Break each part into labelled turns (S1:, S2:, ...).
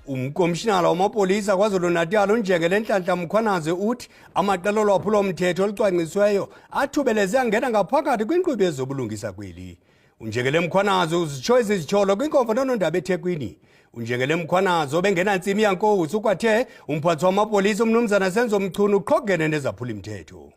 S1: Umkomishinala wamapolisa KwaZulu-Natal uNjengele Nhlanhla Mkhwanazi uthi amaqela olwaphulomthetho olucwangcisweyo athubeleze angena ngaphakathi kwinkqubo yezobulungisa kweli. uNjengele Mkhwanazi uzitsho izitsholo kwinkomfa nonondaba eThekwini. uNjengele Mkhwanazi obengenantsimi yankosi ukwathe umphathi wamapolisa uMnumzana Senzo Mchunu uqhogene nezaphula imthetho.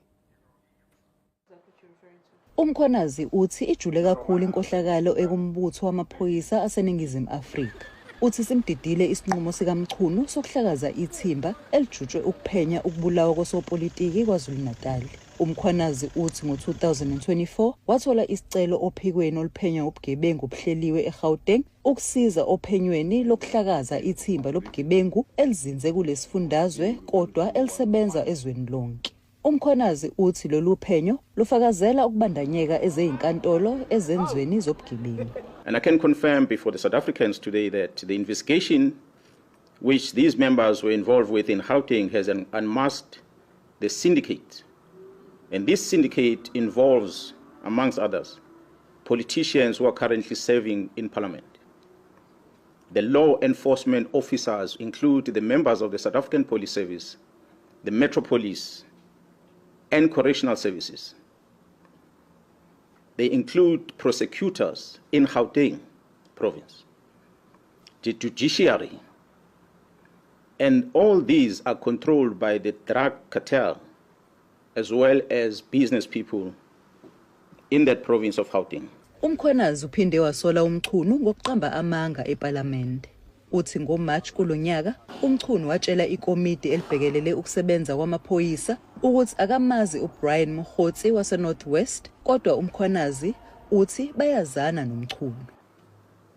S2: uMkhwanazi uthi ijule kakhulu inkohlakalo ekumbutho wamaphoyisa aseningizimu Afrika. Uthi simdidile isinqumo sikaMchunu sokuhlakaza ithimba elijutshwe ukuphenya ukubulawa kosopolitiki KwaZulu-Natal. uMkhwanazi uthi ngo-2024 wathola isicelo ophikweni oluphenya ubugebengu obuhleliwe eGauteng ukusiza ophenyweni lokuhlakaza ithimba lobugebengu elizinze kulesifundazwe kodwa elisebenza ezweni lonke. uMkhwanazi uthi lolu phenyo lufakazela ukubandanyeka ezeyinkantolo ezenzweni zobugebengu.
S3: And I can confirm before the South Africans today that the investigation which these members were involved with in Gauteng has unmasked the syndicate. And this syndicate involves, amongst others, politicians who are currently serving in Parliament. The law enforcement officers include the members of the South African Police Service, the Metro Police, and correctional services. They include prosecutors in Gauteng province, the judiciary, and all these are controlled by the drug cartel as well as business people in that province of Gauteng.
S2: uMkhwanazi uphinde wasola uMchunu ngokuqamba amanga eParliament. Uthi ngoMarch kulonyaka uMchunu watshela ikomiti elibhekelele ukusebenza kwamaphoyisa ukuthi akamazi uBrian Mkhotsi waseNorth West kodwa uMkhwanazi uthi bayazana noMchunu.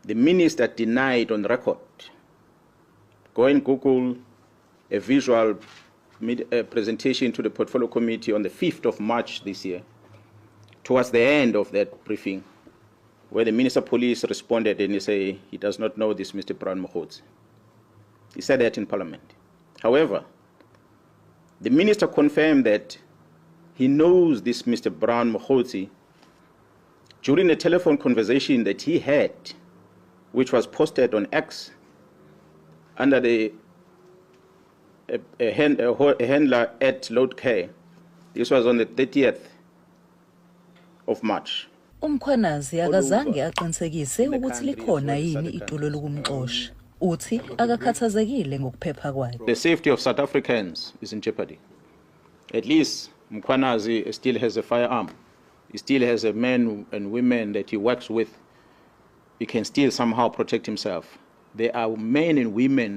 S3: The minister denied on record. Go and Google a visual presentation to the Portfolio Committee on the 5th of March this year, towards the end of that briefing, where the Minister of Police responded and he said he does not know this Mr. Brian Mkhotsi. He said that in Parliament. However, the Minister confirmed that he knows this Mr. Brian Mkhotsi during a telephone conversation that he had, which was posted on X under the a handler at Load Care. This was on the 30th of March.
S2: uMkhwanazi akazange aqinisekise ukuthi likhona yini itulo lokumxosha. Uthi akakhathazekile ngokuphepha kwakhe.
S3: The safety of South Africans is in jeopardy. At least Mkhwanazi still has a firearm. He still has a men and women that he works with. He can still somehow protect himself. There are men and women